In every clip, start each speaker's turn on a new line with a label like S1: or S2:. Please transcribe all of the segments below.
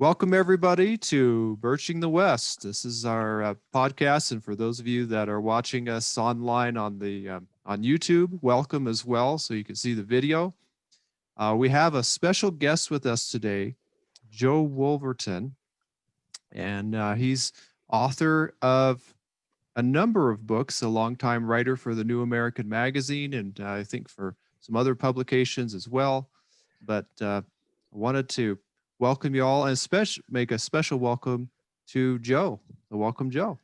S1: Welcome, everybody, to Birching the West. This is our podcast, and for those of you that are watching us online on the on YouTube, welcome as well, so you can see the video. We have a special guest with us today, Joe Wolverton, and he's author of a number of books, a longtime writer for the New American Magazine, and I think for some other publications as well. But I wanted to welcome you all and make a special welcome to Joe. So welcome, Joe.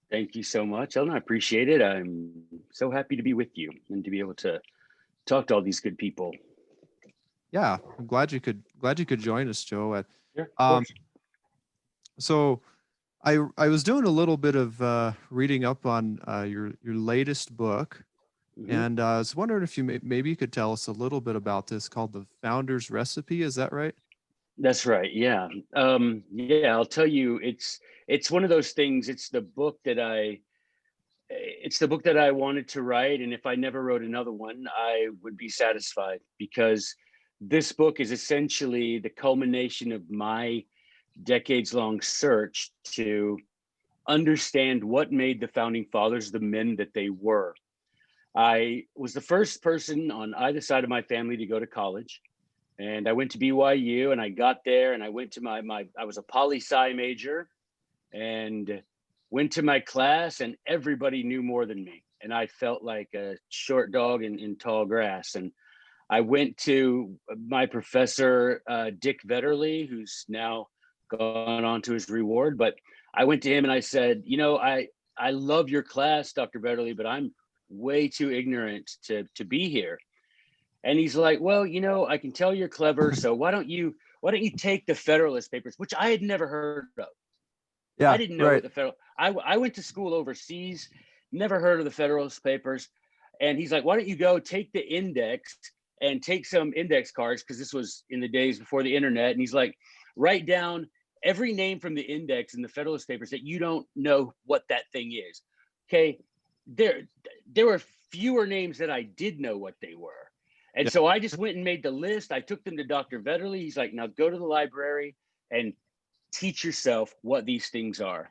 S2: Thank you so much, Ellen. I appreciate it. I'm so happy to be with you and to be able to talk to all these good people.
S1: Yeah, I'm glad you could join us, Joe.
S2: Yeah, of
S1: Um,
S2: course.
S1: so I was doing a little bit of reading up on your latest book,
S2: Hmm.
S1: and I was wondering if maybe you could tell us a little bit about this called the Founder's Recipe. Is that right?
S2: That's right. Yeah. Yeah, I'll tell you, it's one of those things. It's the book that I wanted to write, and if I never wrote another one, I would be satisfied because this book is essentially the culmination of my decades-long search to understand what made the founding fathers the men that they were. I was the first person on either side of my family to go to college. And I went to BYU and I got there and I went to I was a poli sci major and went to my class and everybody knew more than me. And I felt like a short dog in tall grass. And I went to my professor, Dick Vetterly, who's now gone on to his reward. But I went to him and I said, I love your class, Dr. Vetterly, but I'm way too ignorant to be here. And he's like, well, I can tell you're clever. So why don't you take the Federalist Papers, which I had never heard of. I
S1: Yeah,
S2: didn't know what
S1: right.
S2: the I went to school overseas, never heard of the Federalist Papers. And he's like, why don't you go take the index and take some index cards? Because this was in the days before the internet. And he's like, write down every name from the index in the Federalist Papers that you don't know what that thing is. Okay. There, there were fewer names that I did know what they were. And
S1: Yeah.
S2: so I just went and made the list. I took them to Dr. Vetterly. He's like, now go to the library and teach yourself what these things are.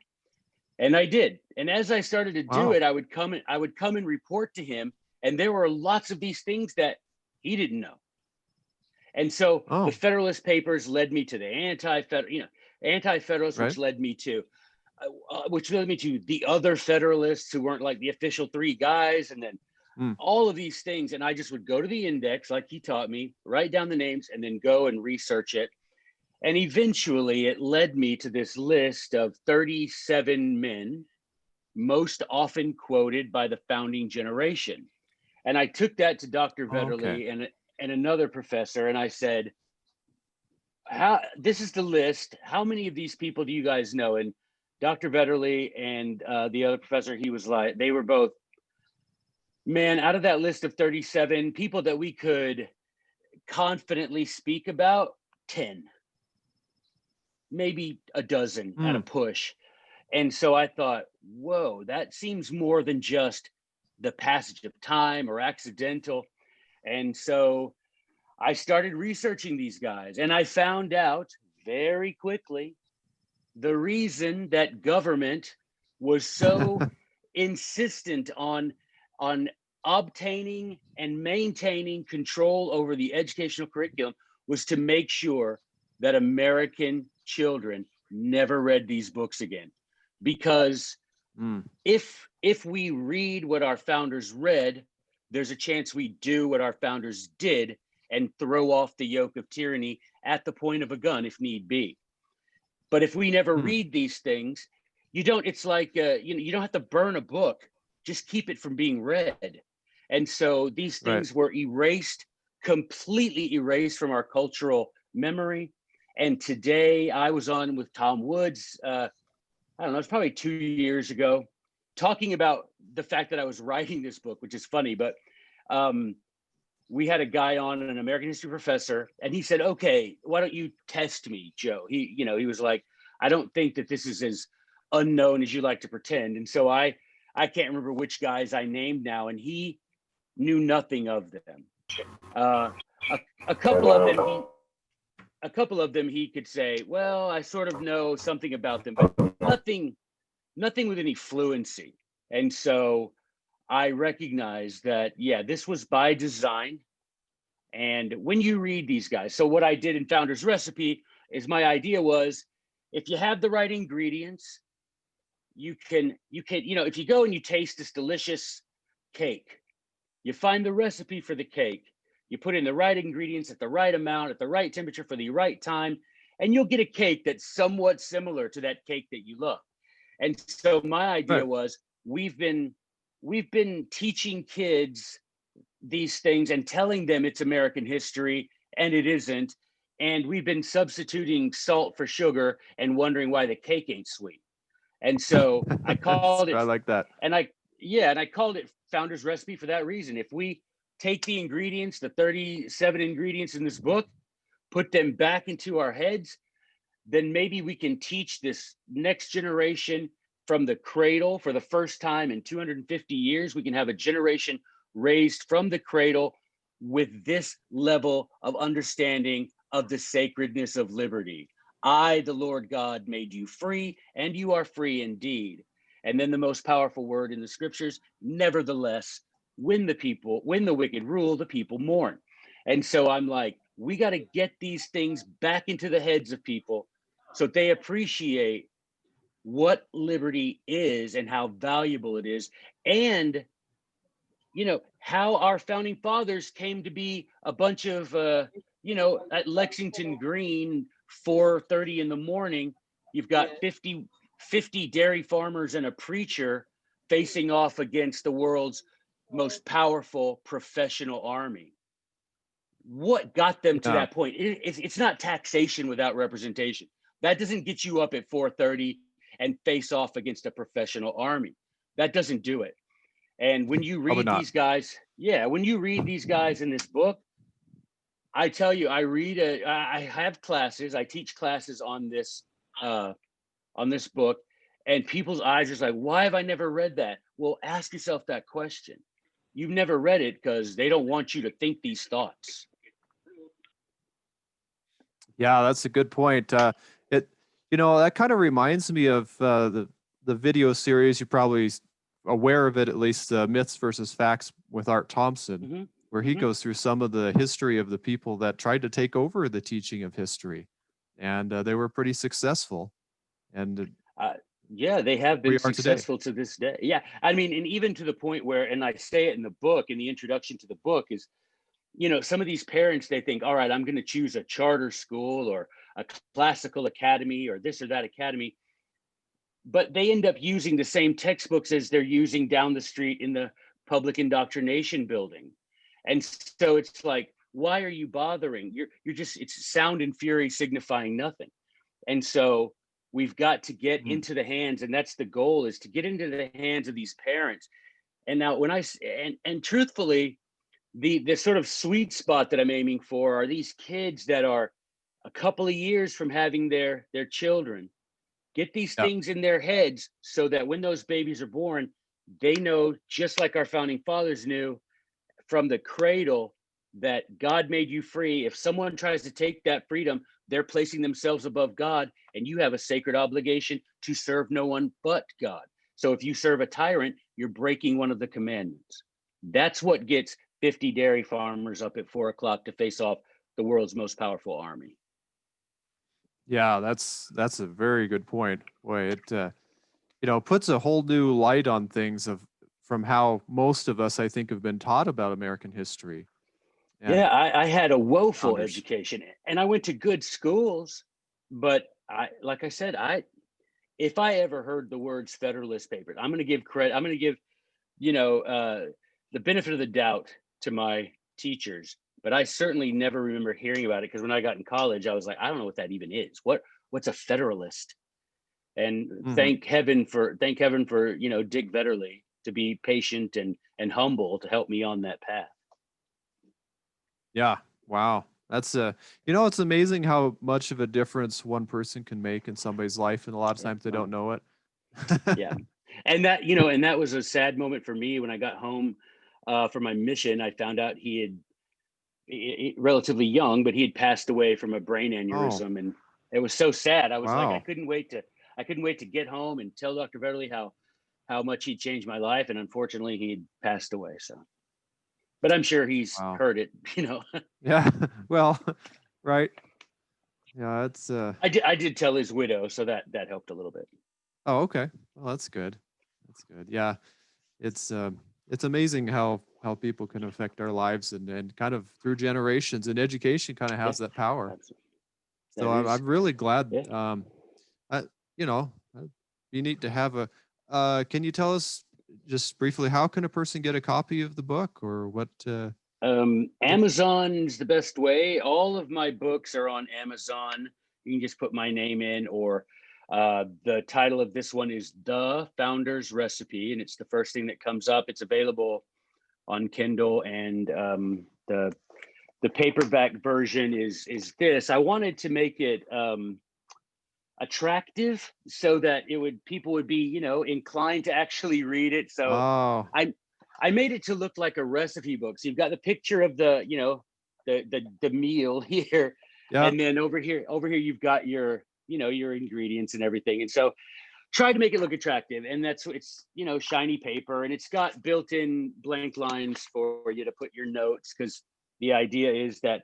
S2: And I did. And as I started to do
S1: Wow.
S2: it, I would come and report to him. And there were lots of these things that he didn't know. And so the
S1: Oh,
S2: Federalist Papers led me to the anti-Federalists,
S1: right.
S2: which led me to the other Federalists who weren't like the official three guys, and then
S1: Mm.
S2: all of these things. And I just would go to the index like he taught me, write down the names, and then go and research it. And eventually it led me to this list of 37 men most often quoted by the founding generation. And I took that to Dr.
S1: Okay.
S2: Vetterly and another professor, and I said, how this is the list. How many of these people do you guys know? And Dr. Vetterly and the other professor, he was like, they were both, man, out of that list of 37 people that we could confidently speak about, 10, maybe a dozen at a
S1: Mm.
S2: push. And so I thought, whoa, that seems more than just the passage of time or accidental. And so I started researching these guys and I found out very quickly the reason that government was so insistent on obtaining and maintaining control over the educational curriculum was to make sure that American children never read these books again. Because
S1: Mm.
S2: if we read what our founders read, there's a chance we do what our founders did and throw off the yoke of tyranny at the point of a gun if need be. But if we never
S1: Mm.
S2: read these things, you don't. It's like you don't have to burn a book; just keep it from being read. And so these
S1: Right.
S2: things were erased, completely erased from our cultural memory. And today, I was on with Tom Woods. I don't know, it's probably 2 years ago, talking about the fact that I was writing this book, which is funny, but um, we had a guy on, an American history professor, and he said, okay, why don't you test me, Joe? He was like, I don't think that this is as unknown as you like to pretend. And so I can't remember which guys I named now, and he knew nothing of them. Uh, a couple of them, a couple of them he could say, well, I sort of know something about them, but nothing with any fluency. And so I recognize that, yeah, this was by design. And when you read these guys, so what I did in Founder's Recipe is, my idea was, if you have the right ingredients, you can, if you go and you taste this delicious cake, you find the recipe for the cake, you put in the right ingredients at the right amount, at the right temperature for the right time, and you'll get a cake that's somewhat similar to that cake that you love. And so my idea
S1: Right.
S2: was, we've been teaching kids these things and telling them it's American history, and it isn't. And we've been substituting salt for sugar and wondering why the cake ain't sweet. And so I called it,
S1: I like that.
S2: and I called it Founder's Recipe for that reason. If we take the ingredients, the 37 ingredients in this book, put them back into our heads, then maybe we can teach this next generation from the cradle. For the first time in 250 years, we can have a generation raised from the cradle with this level of understanding of the sacredness of liberty. I, the Lord God, made you free, and you are free indeed. And then the most powerful word in the scriptures, nevertheless, when the wicked rule, the people mourn. And so I'm like, we got to get these things back into the heads of people so they appreciate what liberty is and how valuable it is, and how our founding fathers came to be a bunch of at Lexington Green, 4:30 in the morning, you've got 50 dairy farmers and a preacher facing off against the world's most powerful professional army. What got them to
S1: Yeah.
S2: that point? It's not taxation without representation. That doesn't get you up at 4:30 and face off against a professional army. That doesn't do it. And when you
S1: Probably
S2: read
S1: not.
S2: these guys, when you read these guys in this book, I tell you, I have classes, I teach classes on this book, and people's eyes are like, why have I never read that? Well, ask yourself that question. You've never read it because they don't want you to think these thoughts.
S1: Yeah, that's a good point. It, that kind of reminds me of the video series. You're probably aware of it, at least, Myths versus Facts with Art Thompson,
S2: Mm-hmm.
S1: where he
S2: Mm-hmm.
S1: goes through some of the history of the people that tried to take over the teaching of history, and they were pretty successful. And
S2: Yeah, they have
S1: we
S2: been
S1: are today.
S2: successful to this day. Yeah, I mean, and even to the point where, and I say it in the book, in the introduction to the book, is, some of these parents, they think, all right, I'm going to choose a charter school or a classical academy or this or that academy, but they end up using the same textbooks as they're using down the street in the public indoctrination building. And so it's like, why are you bothering? You're just, it's sound and fury signifying nothing. And so we've got to get
S1: Mm.
S2: into the hands, and that's the goal, is to get into the hands of these parents. And now when and truthfully, the sort of sweet spot that I'm aiming for are these kids that are a couple of years from having their children. Get these
S1: Yeah.
S2: things in their heads so that when those babies are born, they know, just like our founding fathers knew from the cradle, that God made you free. If someone tries to take that freedom, they're placing themselves above God, and you have a sacred obligation to serve no one but God. So if you serve a tyrant, you're breaking one of the commandments. That's what gets 50 dairy farmers up at 4 o'clock to face off the world's most powerful army.
S1: Yeah, that's a very good point. Boy, it puts a whole new light on things from how most of us, I think, have been taught about American history. And
S2: Yeah, I had a woeful
S1: founders.
S2: education, and I went to good schools, but like I said, if I ever heard the words Federalist Papers, I'm going to give credit. I'm going to give, the benefit of the doubt to my teachers, but I certainly never remember hearing about it, because when I got in college, I was like, I don't know what that even is. What's a Federalist? And
S1: Mhm.
S2: thank heaven for Dick Vetterly, to be patient and humble to help me on that path.
S1: Yeah. Wow. That's it's amazing how much of a difference one person can make in somebody's life, and a lot of
S2: Yeah.
S1: times they don't know it.
S2: Yeah. And that was a sad moment for me when I got home for my mission. I found out relatively young, but he had passed away from a brain
S1: Oh,
S2: aneurysm, and it was so sad. I was like,
S1: wow.
S2: I couldn't wait to get home and tell Dr. Vetterli how much he changed my life, and unfortunately, he had passed away. So, but I'm sure he's
S1: Wow.
S2: heard it. You know,
S1: Yeah. Well, right. Yeah, it's
S2: I did tell his widow, so that helped a little bit.
S1: oh, okay. Well, that's good. That's good. Yeah. It's amazing how people can affect our lives and kind of through generations, and education kind of
S2: Yeah,
S1: has that power.
S2: that's
S1: So
S2: that is.
S1: I'm really glad.
S2: Yeah.
S1: I, you know, be neat to have a. Can you tell us just briefly how can a person get a copy of the book, or what?
S2: Amazon's the best way. All of my books are on Amazon. You can just put my name in, or the title of this one is The Founder's Recipe, and it's the first thing that comes up. It's available on Kindle, and the paperback version is this. I wanted to make it attractive so that people would be, inclined to actually read it. So
S1: Oh,
S2: I I made it to look like a recipe book. So you've got the picture of the meal here,
S1: yeah.
S2: and then over here you've got your ingredients and everything. And so try to make it look attractive, and it's shiny paper, and it's got built-in blank lines for you to put your notes, because the idea is that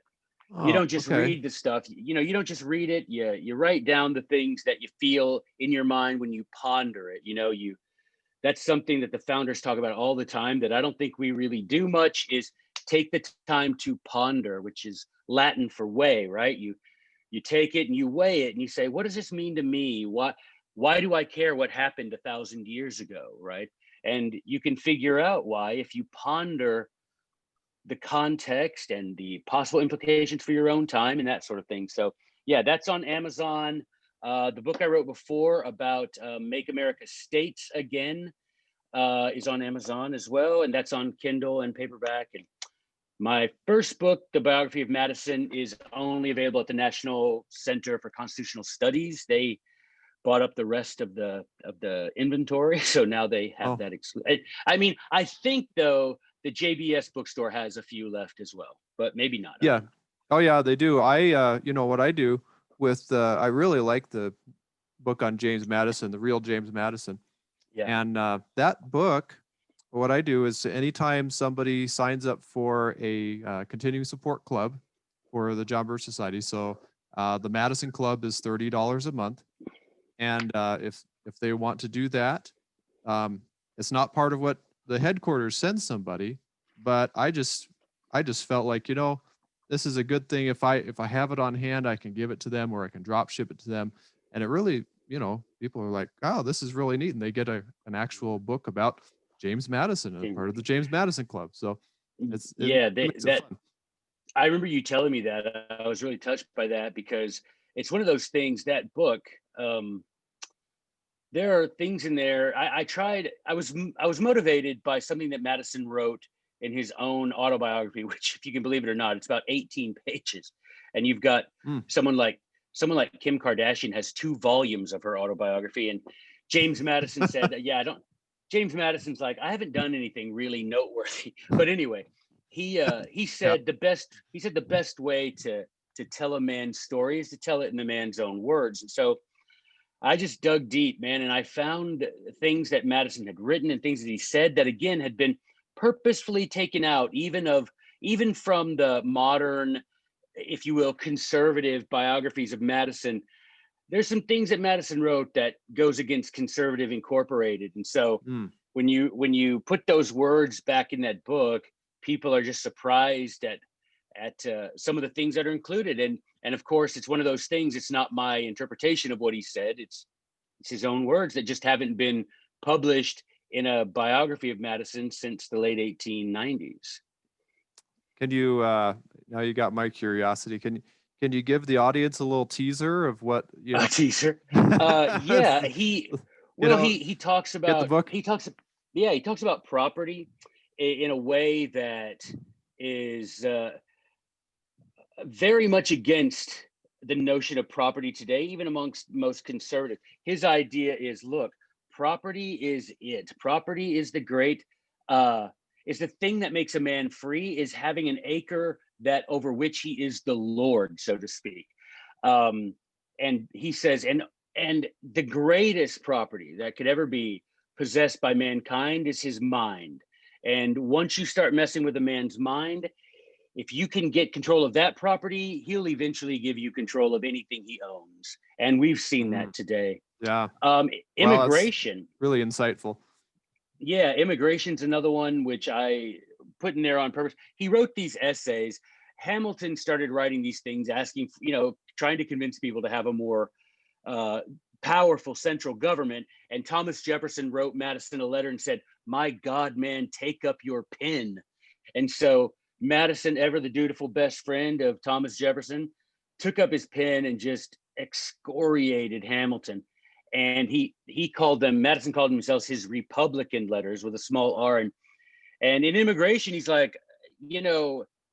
S2: you
S1: Oh,
S2: don't just
S1: okay.
S2: read the stuff. You don't just read it. You write down the things that you feel in your mind when you ponder it. That's something that the founders talk about all the time that I don't think we really do much, is take the time to ponder, which is Latin for weigh, right? You take it and you weigh it and you say, what does this mean to me? Why do I care what happened 1,000 years ago, right? And you can figure out why if you ponder the context and the possible implications for your own time and that sort of thing. So yeah, that's on Amazon. The book I wrote before about Make America States Again is on Amazon as well, and that's on Kindle and paperback. And my first book, The Biography of Madison, is only available at the National Center for Constitutional Studies. They bought up the rest of the inventory, so now they have
S1: Oh,
S2: that I mean, I think though the JBS bookstore has a few left as well, but maybe not. I
S1: yeah.
S2: don't know.
S1: Oh, yeah. They do. What I do with I really like the book on James Madison, the Real James Madison.
S2: Yeah.
S1: And that book, what I do is anytime somebody signs up for a continuing support club for the John Birch Society, so the Madison Club is $30 a month, and if they want to do that, um, it's not part of what the headquarters sends somebody, but I just felt like this is a good thing. If I have it on hand, I can give it to them, or I can drop ship it to them, and it really people are like, oh, this is really neat, and they get an actual book about James Madison and part of the James Madison Club. So it
S2: Yeah,
S1: makes it fun.
S2: I remember you telling me that. I was really touched by that, because it's one of those things, that book. Um, there are things in there. I was motivated by something that Madison wrote in his own autobiography, which, if you can believe it or not, it's about 18 pages. And you've got
S1: Mm,
S2: someone like Kim Kardashian has 2 volumes of her autobiography. And James Madison said, yeah, I don't James Madison's like, I haven't done anything really noteworthy. But anyway,
S1: yeah.
S2: he said the best way to tell a man's story is to tell it in the man's own words. And so I just dug deep, man, and I found things that Madison had written and things that he said that, again, had been purposefully taken out, even from the modern, if you will, conservative biographies of Madison. There's some things that Madison wrote that goes against conservative incorporated, and so
S1: Mm.
S2: when you put those words back in that book, people are just surprised at some of the things that are included. And of course, it's one of those things. It's not my interpretation of what he said. It's his own words that just haven't been published in a biography of Madison since the late 1890s.
S1: Can you now you got my curiosity. Can you give the audience a little teaser of what
S2: A teaser. Yeah,
S1: you know
S2: he talks
S1: get the
S2: about
S1: book?
S2: he talks about property in a way that is very much against the notion of property today, even amongst most conservative. His idea is, look, property is it. Property is the great, is the thing that makes a man free, is having an acre that over which he is the Lord, so to speak. Um, and he says, and the greatest property that could ever be possessed by mankind is his mind. And once you start messing with a man's mind, if you can get control of that property, he'll eventually give you control of anything he owns. And we've seen
S1: Mm,
S2: that today.
S1: yeah. Well, that's
S2: Immigration.
S1: really insightful.
S2: Yeah, immigration's another one which I put in there on purpose. He wrote these essays. Hamilton started writing these things, asking, trying to convince people to have a more uh, powerful central government. And Thomas Jefferson wrote Madison a letter and said, "My God, man, take up your pen." And so Madison, ever the dutiful best friend of Thomas Jefferson, took up his pen and just excoriated Hamilton. And he called them, Madison called himself his Republican letters with a small r. And in immigration, he's like,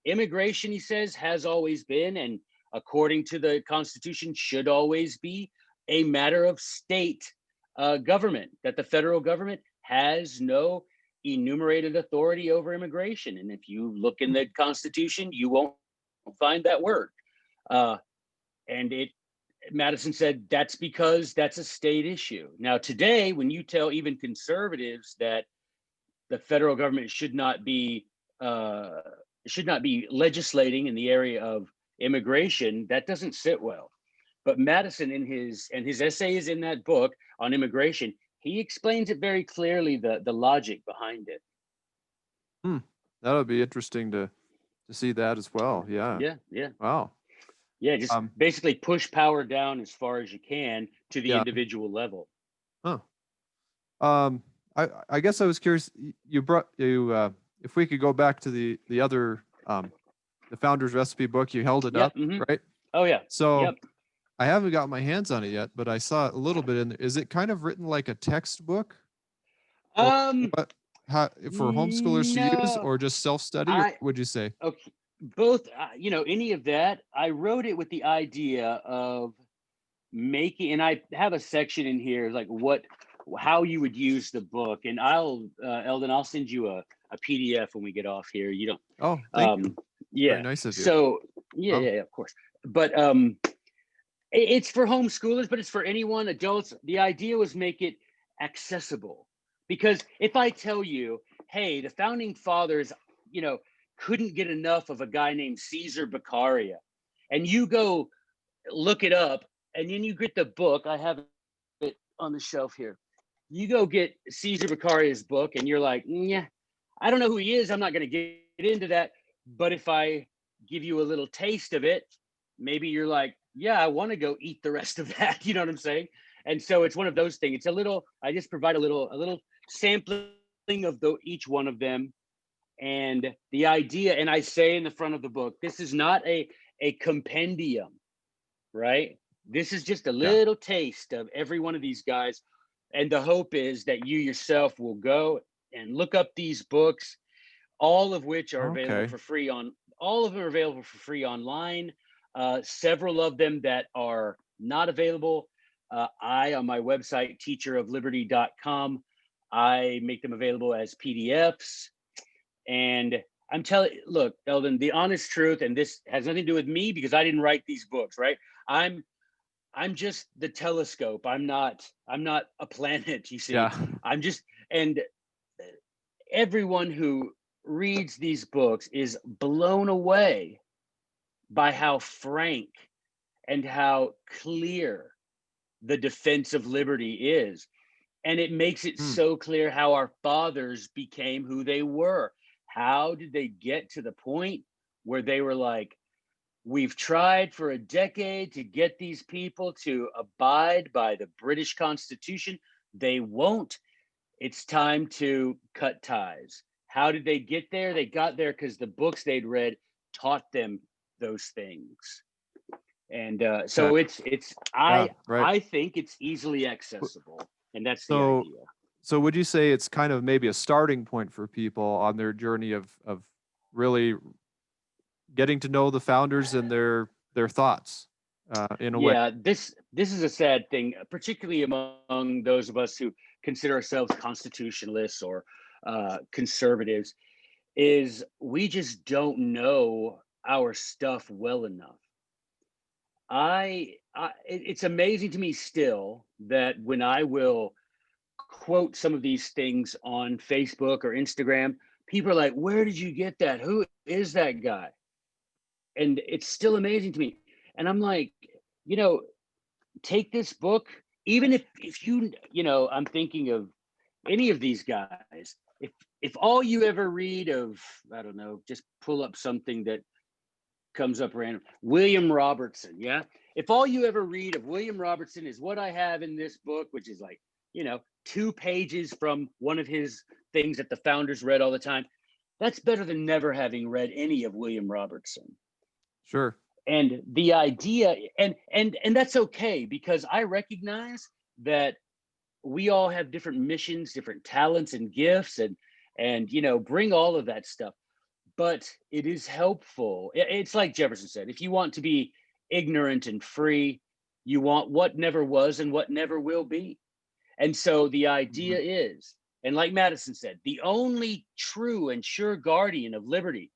S2: immigration, he says, has always been, and according to the Constitution, should always be a matter of state government, that the federal government has no enumerated authority over immigration. And if you look in the Constitution, you won't find that word. Uh, and Madison said that's because that's a state issue. Now, today, when you tell even conservatives that the federal government should not be legislating in the area of immigration, that doesn't sit well. But Madison, in his essays in that book on immigration, he explains it very clearly, the logic behind it.
S1: Hmm. That would be interesting to see that as well. Yeah.
S2: Yeah.
S1: Wow.
S2: Yeah, just basically push power down as far as you can to the
S1: Yeah.
S2: individual level.
S1: Huh. I guess I was curious. If we could go back to the other the Founder's Recipe book, you held it
S2: Yeah.
S1: up, right?
S2: Oh yeah.
S1: So
S2: Yep.
S1: I haven't got my hands on it yet, but I saw a little bit in there. Is it kind of written like a textbook? Or what? How, for homeschoolers to use,
S2: No,
S1: or just self-study, or would you say?
S2: okay, both. Any of that. I wrote it with the idea of making, and I have a section in here like how you would use the book, and Eldon, I'll send you a PDF when we get off here. You don't.
S1: Oh, thank you.
S2: Yeah.
S1: Very nice of you.
S2: So yeah, of course. But it's for homeschoolers, but it's for anyone, adults. The idea was make it accessible, because if I tell you, hey, the founding fathers, couldn't get enough of a guy named Caesar Beccaria, and you go look it up, and then you get the book. I have it on the shelf here. You go get Caesar Beccaria's book, and you're like, yeah, I don't know who he is. I'm not going to get into that. But if I give you a little taste of it, maybe you're like, yeah, I want to go eat the rest of that. You know what I'm saying? And so it's one of those things. It's I just provide a little sampling of each one of them. And the idea, and I say in the front of the book, this is not a compendium, right? This is just a little taste of every one of these guys. And the hope is that you yourself will go and look up these books, all of which are available for free all of them are available for free online. Several of them that are not available, on my website, teacherofliberty.com, I make them available as PDFs. And I'm telling, look, Eldon, the honest truth, and this has nothing to do with me because I didn't write these books, right? I'm just the telescope. I'm not a planet, you see.
S1: Yeah.
S2: I'm just, and everyone who reads these books is blown away by how frank and how clear the defense of liberty is. And it makes it so clear how our fathers became who they were. How did they get to the point where they were like, we've tried for a decade to get these people to abide by the British Constitution. They won't. It's time to cut ties. How did they get there? They got there because the books they'd read taught them those things. And so I think it's easily accessible, and that's the idea.
S1: So would you say it's kind of maybe a starting point for people on their journey of really getting to know the founders and their thoughts in a way?
S2: Yeah, this is a sad thing, particularly among those of us who consider ourselves constitutionalists or conservatives, is we just don't know our stuff well enough. It's amazing to me still that when I will quote some of these things on Facebook or Instagram, people are like, "Where did you get that? Who is that guy?" And it's still amazing to me. And I'm like, you know, take this book, even if I'm thinking of any of these guys. If all you ever read of, I don't know, just pull up something that comes up random. William Robertson, yeah. If all you ever read of William Robertson is what I have in this book, which is like, 2 pages from one of his things that the founders read all the time, that's better than never having read any of William Robertson.
S1: Sure.
S2: And the idea, and that's okay, because I recognize that we all have different missions, different talents and gifts, and bring all of that stuff. But it is helpful. It's like Jefferson said, if you want to be ignorant and free, you want what never was and what never will be. And so the idea is, and like Madison said, the only true and sure guardian of liberty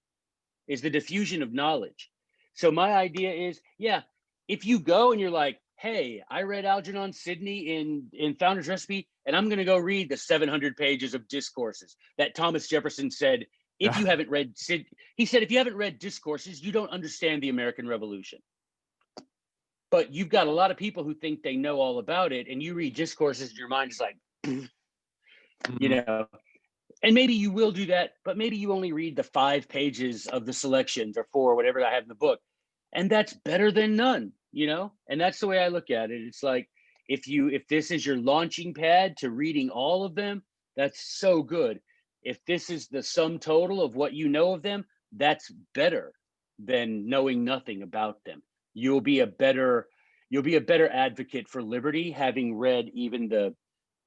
S2: is the diffusion of knowledge. So my idea is, yeah, if you go and you're like, hey, I read Algernon Sydney in Founder's Recipe, and I'm going to go read the 700 pages of discourses that Thomas Jefferson said, if you haven't read he said, if you haven't read discourses, you don't understand the American Revolution. But you've got a lot of people who think they know all about it, and you read discourses, and your mind is like, and maybe you will do that, but maybe you only read the 5 pages of the selections, or 4, whatever I have in the book. And that's better than none, And that's the way I look at it. It's like, if this is your launching pad to reading all of them, that's so good. If this is the sum total of what you know of them, that's better than knowing nothing about them. You'll be a better advocate for liberty, having read even the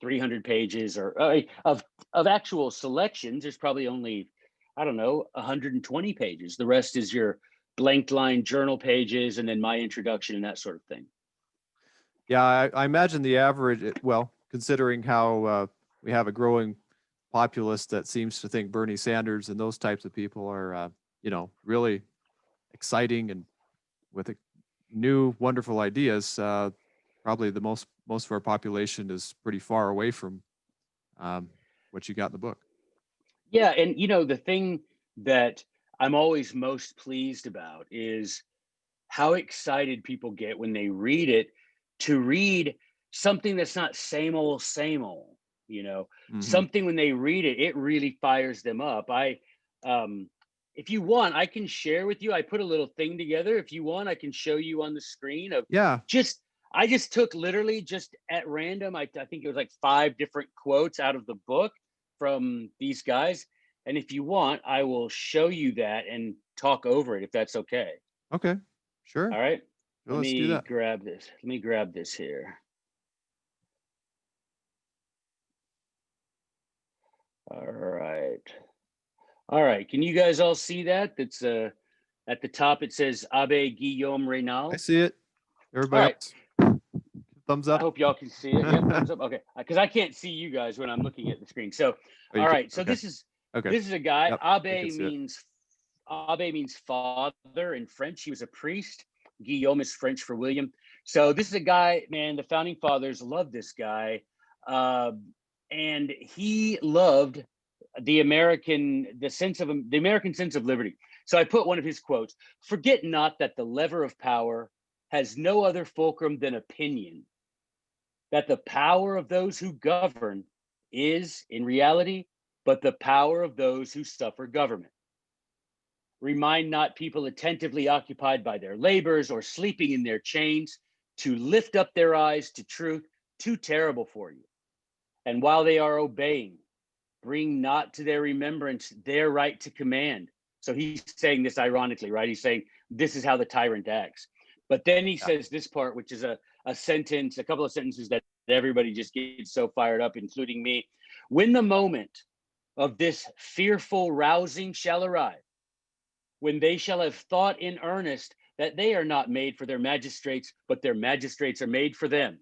S2: 300 pages or of actual selections. There's probably only, I don't know, 120 pages. The rest is your blank line journal pages, and then my introduction and that sort of thing.
S1: Yeah, I imagine the average, well, considering how we have a growing populace that seems to think Bernie Sanders and those types of people are, really exciting and with new, wonderful ideas. Probably the most of our population is pretty far away from what you got in the book.
S2: Yeah, and the thing that I'm always most pleased about is how excited people get when they read it, to read something that's not same old, something when they read it, it really fires them up. If you want, I can share with you. I put a little thing together. If you want, I can show you on the screen of I just took literally just at random. I think it was like 5 different quotes out of the book from these guys. And if you want, I will show you that and talk over it, if that's okay.
S1: Okay, sure.
S2: All right.
S1: Well, let's do that.
S2: Grab this. Let me grab this here. All right. Can you guys all see that? That's at the top. It says Abbé Guillaume Reynal.
S1: I see it. Everybody else? Thumbs up.
S2: I hope y'all can see it. Yeah, thumbs up. Okay, because I can't see you guys when I'm looking at the screen. So, all right. So this is a guy. Yep, Abbé means father in French. He was a priest. Guillaume is French for William. So this is a guy, man. The founding fathers loved this guy, and he loved the American sense of liberty. So I put one of his quotes: "Forget not that the lever of power has no other fulcrum than opinion, that the power of those who govern is, in reality, but the power of those who suffer government. Remind not people attentively occupied by their labors or sleeping in their chains to lift up their eyes to truth too terrible for you. And while they are obeying, bring not to their remembrance their right to command." So he's saying this ironically, right? He's saying this is how the tyrant acts. But then he says this part, which is a couple of sentences that everybody just gets so fired up, including me. "When the moment of this fearful rousing shall arrive, when they shall have thought in earnest that they are not made for their magistrates, but their magistrates are made for them,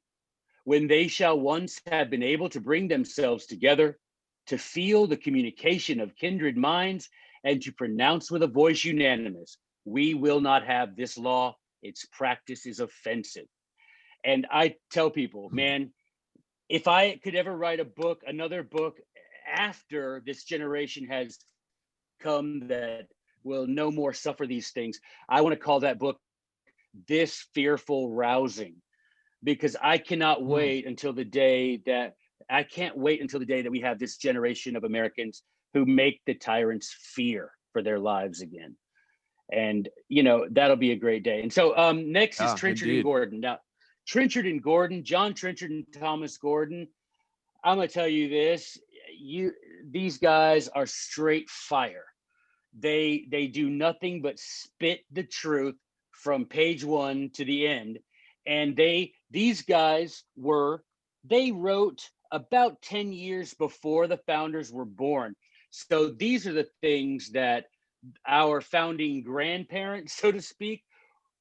S2: when they shall once have been able to bring themselves together, to feel the communication of kindred minds, and to pronounce with a voice unanimous, We will not have this law. Its practice is offensive. And I tell people, man, if I could ever write a book, another book after this generation has come that will no more suffer these things, I want to call that book This Fearful Rousing, because I cannot wait until the day that we have this generation of Americans who make the tyrants fear for their lives again. And, that'll be a great day. And so next is Trenchard and Gordon. Now, Trenchard and Gordon, John Trenchard and Thomas Gordon, I'm going to tell you this, these guys are straight fire. They do nothing but spit the truth from page 1 to the end. And these guys wrote about 10 years before the founders were born. So these are the things that our founding grandparents, so to speak,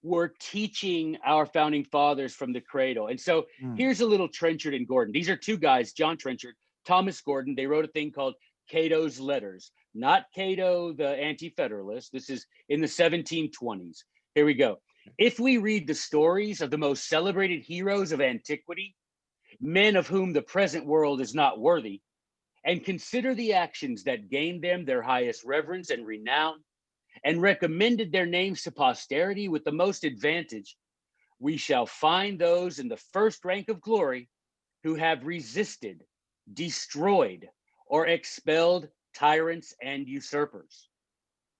S2: were teaching our founding fathers from the cradle. And so here's a little Trenchard and Gordon. These are two guys, John Trenchard, Thomas Gordon. They wrote a thing called Cato's Letters, not Cato the Anti-Federalist. This is in the 1720s. Here we go. If we read the stories of the most celebrated heroes of antiquity, men of whom the present world is not worthy, and consider the actions that gained them their highest reverence and renown, and recommended their names to posterity with the most advantage, we shall find those in the first rank of glory who have resisted, destroyed, or expelled tyrants and usurpers,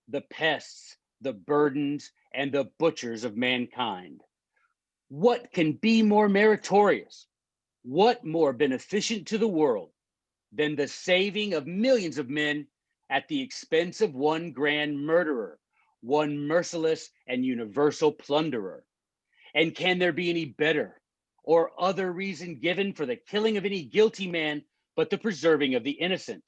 S2: the pests, the burdens, and the butchers of mankind. What can be more meritorious? What more beneficent to the world than the saving of millions of men at the expense of one grand murderer, one merciless and universal plunderer? And can there be any better or other reason given for the killing of any guilty man but the preserving of the innocent?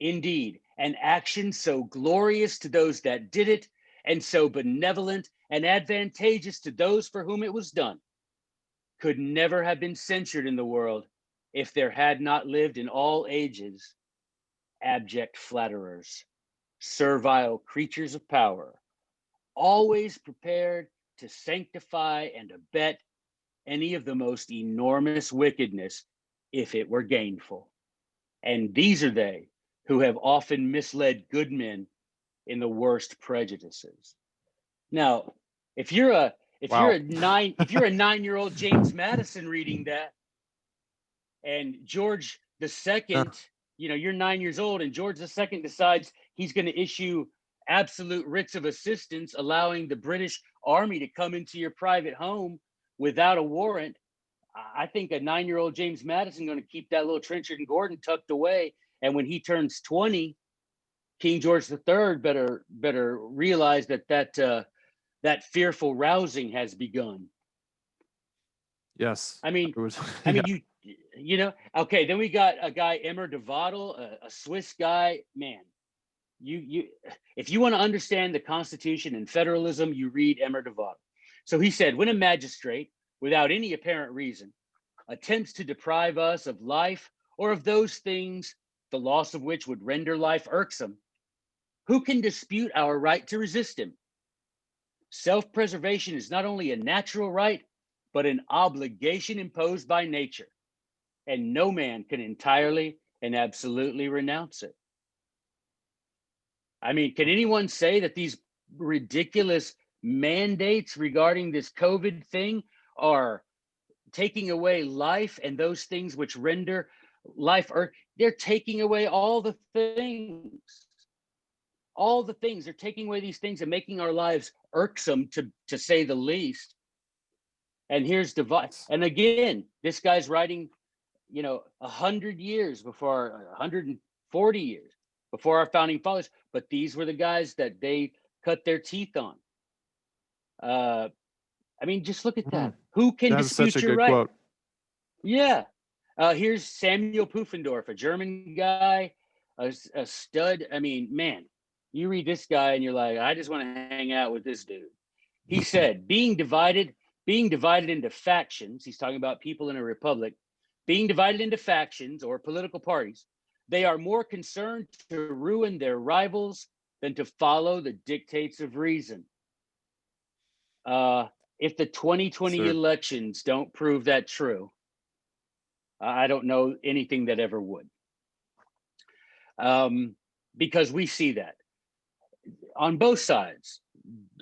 S2: Indeed, an action so glorious to those that did it, and so benevolent and advantageous to those for whom it was done, could never have been censured in the world if there had not lived in all ages abject flatterers, servile creatures of power, always prepared to sanctify and abet any of the most enormous wickedness if it were gainful. And these are they who have often misled good men in the worst prejudices. Now, if you're a 9-year-old James Madison reading that, and George II, you're 9 years old, and George II decides he's going to issue absolute writs of assistance, allowing the British Army to come into your private home without a warrant, I think a 9-year-old James Madison going to keep that little Trenchard and Gordon tucked away. And when he turns 20, King George III better realize that fearful rousing has begun.
S1: Yes.
S2: I mean, okay, then we got a guy, Emmer de Vattel, a Swiss guy. Man, you if you want to understand the Constitution and federalism, you read Emmer de Vattel. So he said, when a magistrate, without any apparent reason, attempts to deprive us of life or of those things, the loss of which would render life irksome, who can dispute our right to resist him? Self-preservation is not only a natural right, but an obligation imposed by nature, and no man can entirely and absolutely renounce it. I mean, can anyone say that these ridiculous mandates regarding this COVID thing are taking away life and those things which render life, or they're taking away all the things. All the things, they're taking away these things and making our lives irksome, to say the least. And here's device. And again, this guy's writing, 100 years before, 140 years before our founding fathers. But these were the guys that they cut their teeth on. I mean, just look at that. Who can dispute your right?
S1: Quote.
S2: Yeah. Here's Samuel Pufendorf, a German guy, a stud. I mean, man, you read this guy and you're like, I just want to hang out with this dude. He said, being divided into factions, he's talking about people in a republic, being divided into factions or political parties, they are more concerned to ruin their rivals than to follow the dictates of reason. If the 2020
S1: Sir.
S2: elections don't prove that true, I don't know anything that ever would. Because we see that on both sides,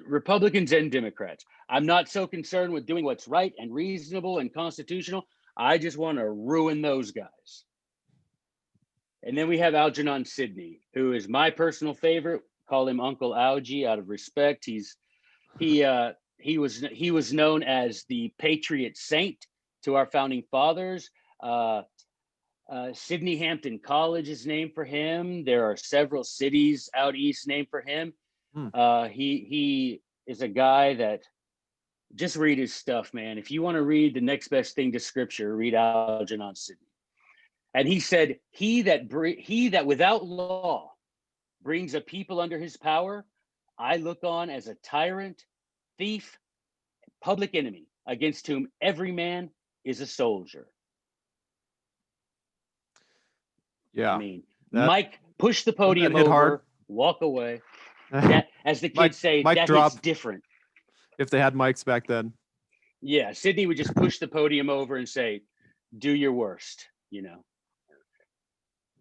S2: Republicans and Democrats. I'm not so concerned with doing what's right and reasonable and constitutional. I just want to ruin those guys. And then we have Algernon Sydney, who is my personal favorite. Call him Uncle Algie out of respect. He was known as the Patriot Saint to our founding fathers. Sydney Hampton College is named for him. There are several cities out east named for him. He is a guy that just read his stuff, man. If you want to read the next best thing to scripture, read Algernon Sydney. And he said, he that without law brings a people under his power, I look on as a tyrant, thief, public enemy, against whom every man is a soldier.
S1: Yeah.
S2: I mean, Mike, push the podium over,
S1: hard.
S2: walk away. That, as the kids say,
S1: Mike
S2: that
S1: drop.
S2: hits different.
S1: If they had mics back then.
S2: Yeah, Sydney would just push the podium over and say, do your worst, you know.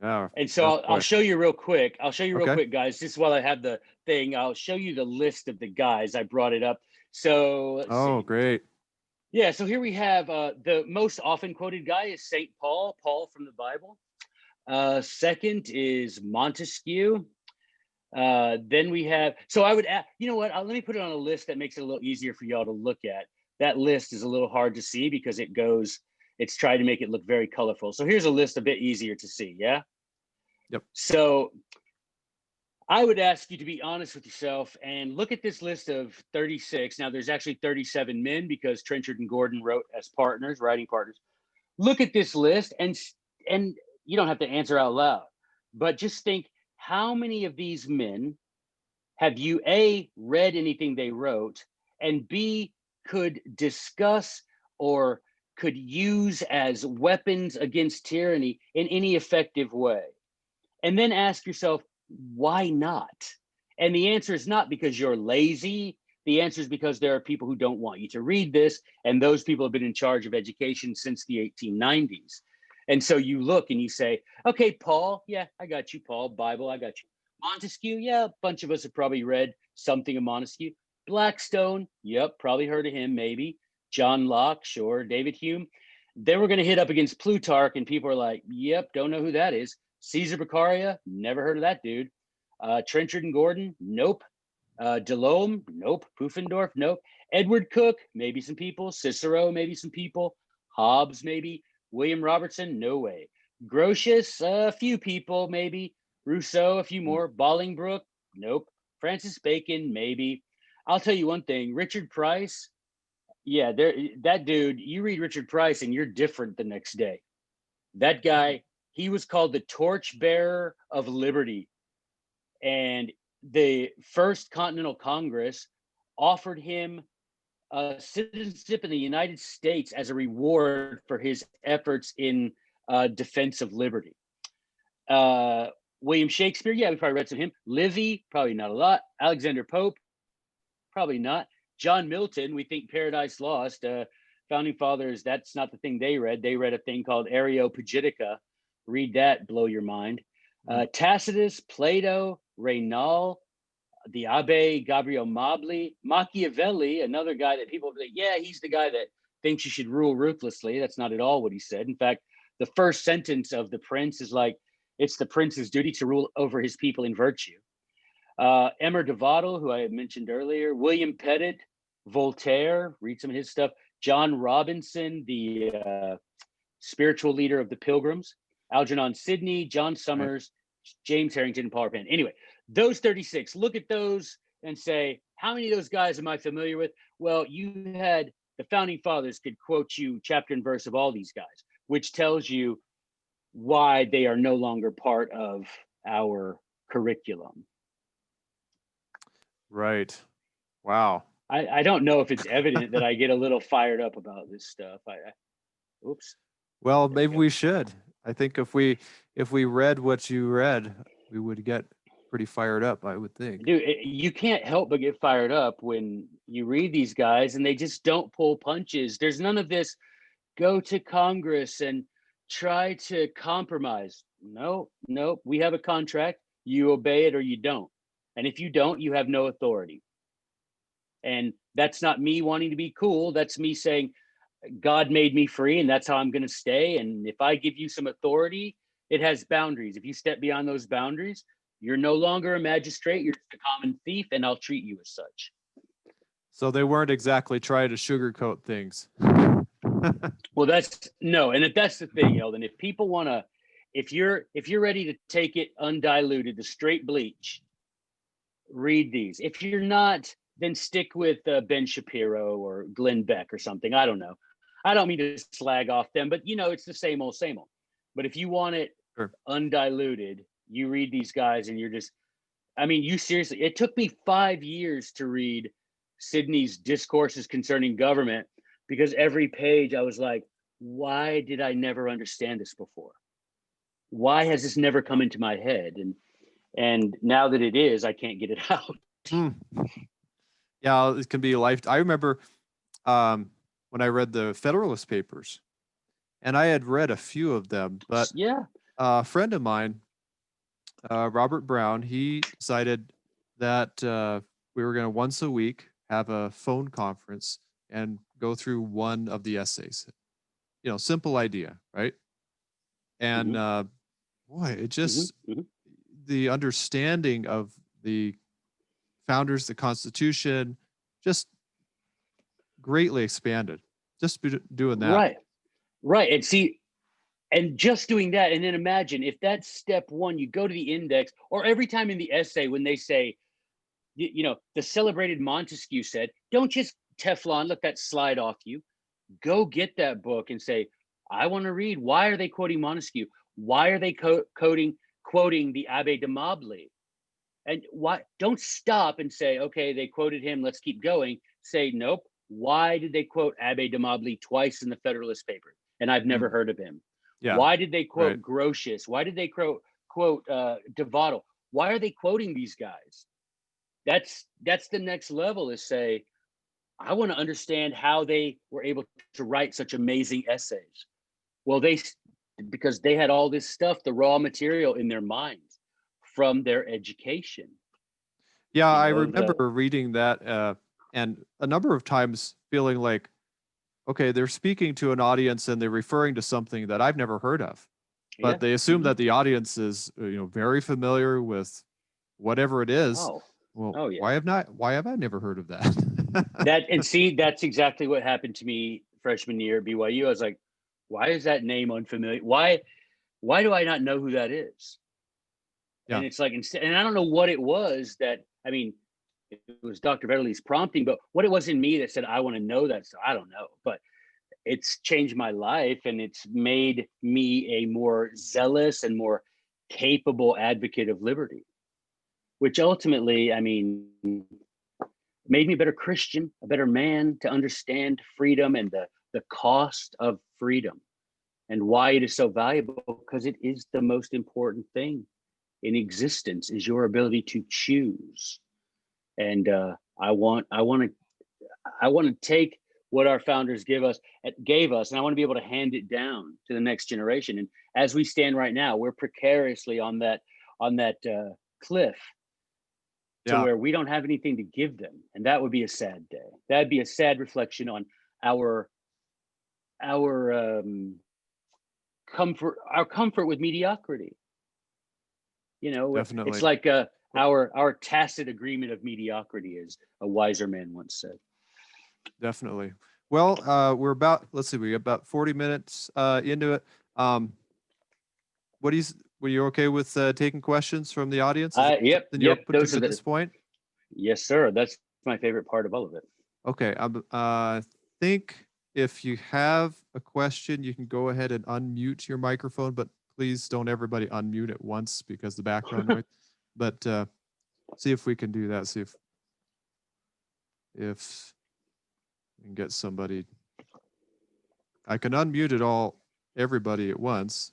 S1: Yeah.
S2: And so I'll show you real quick. Quick, guys. Just while I have the thing, I'll show you the list of the guys. I brought it up. So let's see.
S1: Great.
S2: Yeah, so here we have the most often quoted guy is St. Paul from the Bible. Second is Montesquieu. Then we have, so I would add, you know what, let me put it on a list that makes it a little easier for y'all to look at. That list is a little hard to see because it's trying to make it look very colorful. So here's a list a bit easier to see, yeah?
S1: Yep.
S2: So I would ask you to be honest with yourself and look at this list of 36. Now there's actually 37 men because Trenchard and Gordon wrote as writing partners. Look at this list and you don't have to answer out loud, but just think, how many of these men have you A, read anything they wrote, and B, could discuss or could use as weapons against tyranny in any effective way? And then ask yourself, why not? And the answer is not because you're lazy. The answer is because there are people who don't want you to read this, and those people have been in charge of education since the 1890s. And so you look and you say, okay, Paul, yeah, I got you, Paul. Bible, I got you. Montesquieu, yeah, a bunch of us have probably read something of Montesquieu. Blackstone, yep, probably heard of him, maybe. John Locke, sure. David Hume. Then we're going to hit up against Plutarch, and people are like, yep, don't know who that is. Caesar Beccaria, never heard of that dude. Trenchard and Gordon, nope. Delome, nope. Pufendorf, nope. Edward Cook, maybe some people. Cicero, maybe some people. Hobbes, maybe. William Robertson, no way. Grotius, a few people, maybe. Rousseau, a few more. Bolingbroke, nope. Francis Bacon, maybe. I'll tell you one thing, Richard Price, yeah, that dude, you read Richard Price and you're different the next day. That guy, he was called the torchbearer of liberty. And the First Continental Congress offered him citizenship in the United States as a reward for his efforts in defense of liberty. William Shakespeare, yeah, we probably read some of him. Livy, probably not a lot. Alexander Pope, probably not. John Milton, we think Paradise Lost. Founding Fathers, that's not the thing they read. They read a thing called Areopagitica. Read that, blow your mind. Tacitus, Plato, Raynal, the Abbe Gabriel Mably, Machiavelli, another guy that people think, yeah, he's the guy that thinks you should rule ruthlessly. That's not at all what he said. In fact, the first sentence of The Prince is like, it's the prince's duty to rule over his people in virtue. Emer de Vattel, who I had mentioned earlier, William Pettit, Voltaire, read some of his stuff. John Robinson, the spiritual leader of the Pilgrims, Algernon Sydney, John Summers, James Harrington, and Paul Penn. Anyway, those 36, look at those and say, how many of those guys am I familiar with? Well, you had the founding fathers could quote you chapter and verse of all these guys, which tells you why they are no longer part of our curriculum.
S1: Right. Wow.
S2: I don't know if it's evident that I get a little fired up about this stuff. Oops.
S1: Well, maybe we should. I think if we read what you read, we would get pretty fired up, I would think.
S2: Dude, you can't help but get fired up when you read these guys and they just don't pull punches. There's none of this go to Congress and try to compromise. No, no, we have a contract. You obey it or you don't. And if you don't, you have no authority. And that's not me wanting to be cool. That's me saying, God made me free and that's how I'm going to stay. And if I give you some authority, it has boundaries. If you step beyond those boundaries, you're no longer a magistrate, you're just a common thief, and I'll treat you as such.
S1: So they weren't exactly trying to sugarcoat things.
S2: Well, that's no, and if that's the thing, Eldon, if people want to, if you're ready to take it undiluted, the straight bleach, read these. If you're not, then stick with Ben Shapiro or Glenn Beck or something. I don't know. I don't mean to slag off them, but it's the same old, same old. But if you want it
S1: Sure.
S2: undiluted, you read these guys and you're just, I mean, you seriously, it took me 5 years to read Sydney's Discourses Concerning Government, because every page I was like, why did I never understand this before? Why has this never come into my head? And now that it is, I can't get it out.
S1: Yeah, it can be life. I remember when I read the Federalist Papers, and I had read a few of them, but
S2: Yeah.
S1: a friend of mine, Robert Brown, he decided that we were going to once a week have a phone conference and go through one of the essays. Simple idea, right? And boy, it just the understanding of the founders, the Constitution, just greatly expanded. Just doing that.
S2: Right. And see, and just doing that, and then imagine if that's step one, you go to the index, or every time in the essay when they say, the celebrated Montesquieu said, don't just Teflon, let that slide off you. Go get that book and say, I want to read. Why are they quoting Montesquieu? Why are they quoting the Abbé de Mably? And why? Don't stop and say, okay, they quoted him, let's keep going. Say, nope. Why did they quote Abbé de Mably twice in the Federalist Paper? And I've never heard of him.
S1: Yeah.
S2: Why did they quote
S1: right.
S2: Grotius? Why did they quote de Wattel? Why are they quoting these guys? That's the next level, is say, I want to understand how they were able to write such amazing essays. Well, because they had all this stuff, the raw material in their minds from their education.
S1: Yeah, I remember reading that and a number of times feeling like, okay, they're speaking to an audience and they're referring to something that I've never heard of. But they assume that the audience is, very familiar with whatever it is.
S2: Oh.
S1: Well, why have I never heard of that?
S2: That's exactly what happened to me freshman year at BYU. I was like, why is that name unfamiliar? Why do I not know who that is? Yeah. And it's like, and I don't know what it was that, I mean, it was Dr. Vetterli's prompting, but what it was in me that said, I want to know that stuff, I don't know. But it's changed my life, and it's made me a more zealous and more capable advocate of liberty, which ultimately, I mean, made me a better Christian, a better man, to understand freedom and the cost of freedom and why it is so valuable, because it is the most important thing in existence, is your ability to choose. And I want to take what our founders gave us, and I want to be able to hand it down to the next generation. And as we stand right now, we're precariously on that cliff to where we don't have anything to give them, and that would be a sad day. That'd be a sad reflection on our comfort with mediocrity.
S1: Definitely.
S2: It's like our tacit agreement of mediocrity, as a wiser man once said.
S1: Definitely. Well, we're about 40 minutes into it. Were you okay with taking questions from the audience?
S2: Yep.
S1: Those at this point?
S2: Yes, sir. That's my favorite part of all of it.
S1: Okay. I think if you have a question, you can go ahead and unmute your microphone, but please don't everybody unmute at once because the background noise. But see if we can do that. See if we can get somebody. I can unmute everybody at once.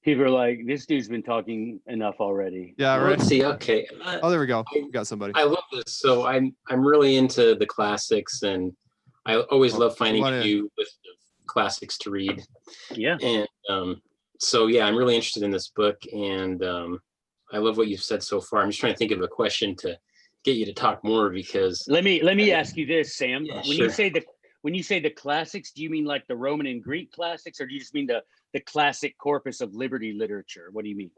S2: People are like, this dude's been talking enough already.
S1: Yeah,
S3: Well,
S1: right.
S3: let's see. Okay.
S1: Oh, there we go.
S3: I,
S1: We got somebody.
S3: I love this. So I'm really into the classics, and I always love finding a new list of classics to read.
S2: Yeah.
S3: And so yeah, I'm really interested in this book, and I love what you've said so far. I'm just trying to think of a question to get you to talk more, because
S2: Let me ask you this, Sam.
S3: Yeah,
S2: when
S3: sure.
S2: you say the classics, do you mean like the Roman and Greek classics, or do you just mean the classic corpus of liberty literature? What do you mean?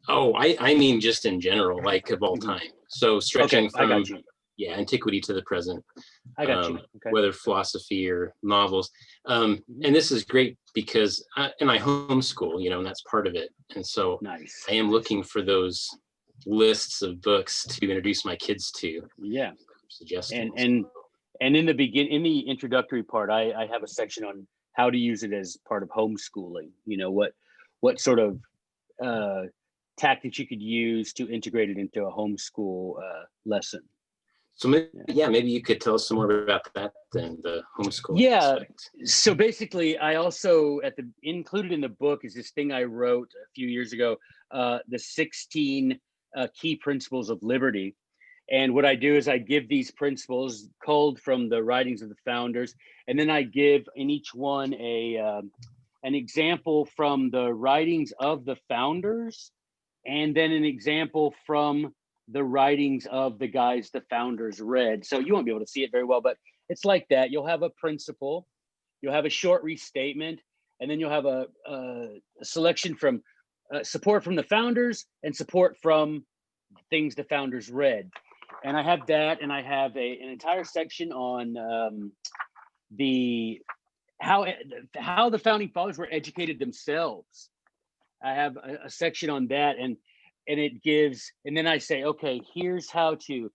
S3: Oh, I mean just in general, like of all time. So stretching
S2: Okay, I
S3: from
S2: got you.
S3: antiquity to the present.
S2: I got you. Okay.
S3: Whether philosophy or novels. And this is great because I homeschool, and that's part of it. And so
S2: Nice.
S3: I am looking for those lists of books to introduce my kids to.
S2: Yeah.
S3: Suggestions.
S2: And in the introductory part, I have a section on how to use it as part of homeschooling. What sort of tactics you could use to integrate it into a homeschool lesson.
S3: So maybe you could tell us some more about that then, the homeschooling aspect.
S2: So basically, I also included in the book is this thing I wrote a few years ago, the 16 key principles of liberty. And what I do is I give these principles culled from the writings of the founders, and then I give in each one an example from the writings of the founders, and then an example from the writings of the guys the founders read. So you won't be able to see it very well, but it's like that. You'll have a principle, you'll have a short restatement, and then you'll have a selection from support from the founders and support from things the founders read. And I have that, and I have an entire section on how the founding fathers were educated themselves. I have a section on that, and it gives, and then I say, okay, here's how to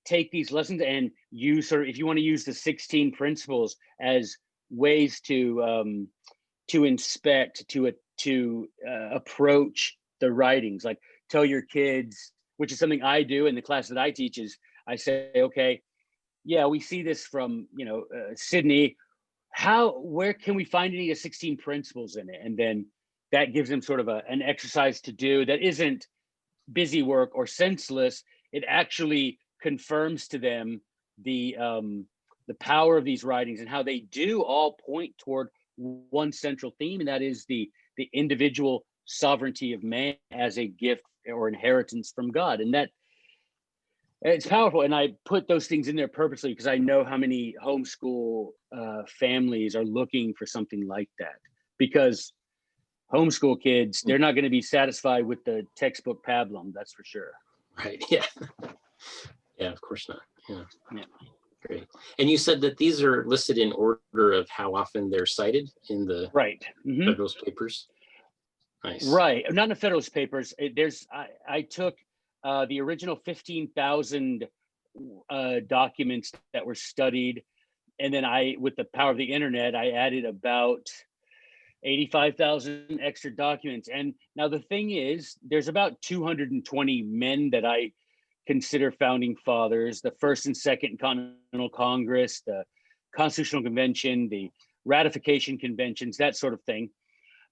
S2: take these lessons and use, or if you want to use the 16 principles as ways to inspect, to approach the writings. Like, tell your kids, which is something I do in the class that I teach, is I say, okay, yeah, we see this from Sydney. Where can we find any of the 16 principles in it? And then that gives them sort of an exercise to do that isn't busy work or senseless. It actually confirms to them the power of these writings and how they do all point toward one central theme, and that is the individual sovereignty of man as a gift or inheritance from God. And that it's powerful. And I put those things in there purposely because I know how many homeschool families are looking for something like that, because homeschool kids, they're not going to be satisfied with the textbook pablum, that's for sure.
S3: Right. Yeah. Yeah, of course not. Yeah. Great. And you said that these are listed in order of how often they're cited in the Federalist Papers. Nice.
S2: Right. Not in the Federalist Papers. I took the original 15,000 documents that were studied, and then with the power of the internet, I added about 85,000 extra documents. And now the thing is, there's about 220 men that I consider founding fathers: the First and Second Continental Congress, the Constitutional Convention, the ratification conventions, that sort of thing.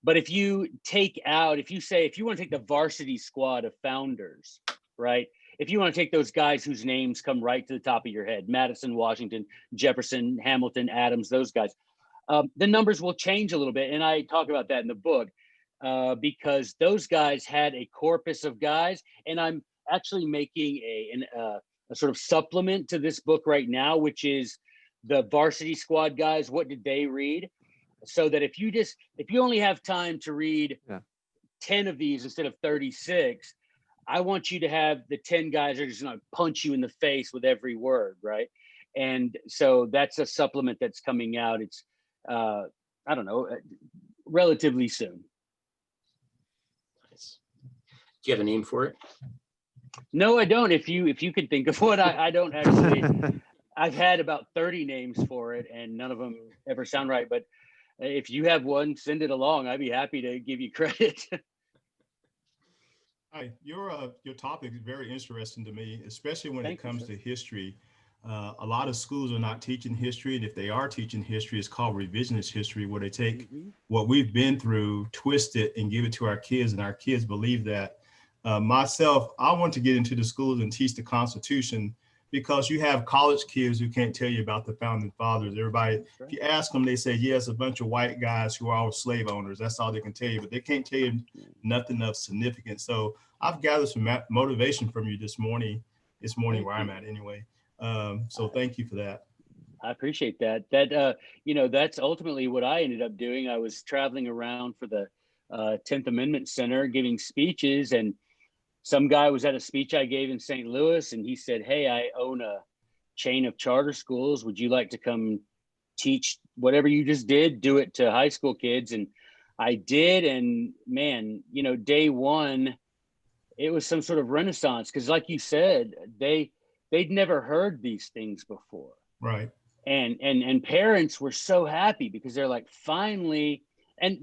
S2: But if you want to take the varsity squad of founders, right? If you want to take those guys whose names come right to the top of your head, Madison, Washington, Jefferson, Hamilton, Adams, those guys, the numbers will change a little bit. And I talk about that in the book because those guys had a corpus of guys. And I'm actually making a sort of supplement to this book right now, which is the varsity squad guys. What did they read? So that if you only have time to read 10 of these instead of 36, I want you to have the 10 guys that are just going to punch you in the face with every word, right? And so that's a supplement that's coming out. It's I don't know, relatively soon.
S3: Nice. Do you have a name for it?
S2: No, I don't. If you could think of one, I don't actually. I've had about 30 names for it, and none of them ever sound right. But if you have one, send it along. I'd be happy to give you credit.
S4: Hi, your topic is very interesting to me, especially when it comes to history. A lot of schools are not teaching history, and if they are teaching history, it's called revisionist history, where they take what we've been through, twist it, and give it to our kids, and our kids believe that. Myself, I want to get into the schools and teach the Constitution, because you have college kids who can't tell you about the founding fathers. Everybody, if you ask them, they say, yes, a bunch of white guys who are all slave owners. That's all they can tell you, but they can't tell you nothing of significance. So I've gathered some motivation from you this morning where I'm at anyway. So thank you for that.
S2: I appreciate that. That's ultimately what I ended up doing. I was traveling around for the 10th Amendment Center giving speeches, and some guy was at a speech I gave in St. Louis, and he said, hey, I own a chain of charter schools. Would you like to come teach whatever you just did, do it to high school kids? And I did. And man, day one, it was some sort of renaissance, because like you said, they'd never heard these things before.
S4: Right.
S2: And parents were so happy, because they're like, finally. And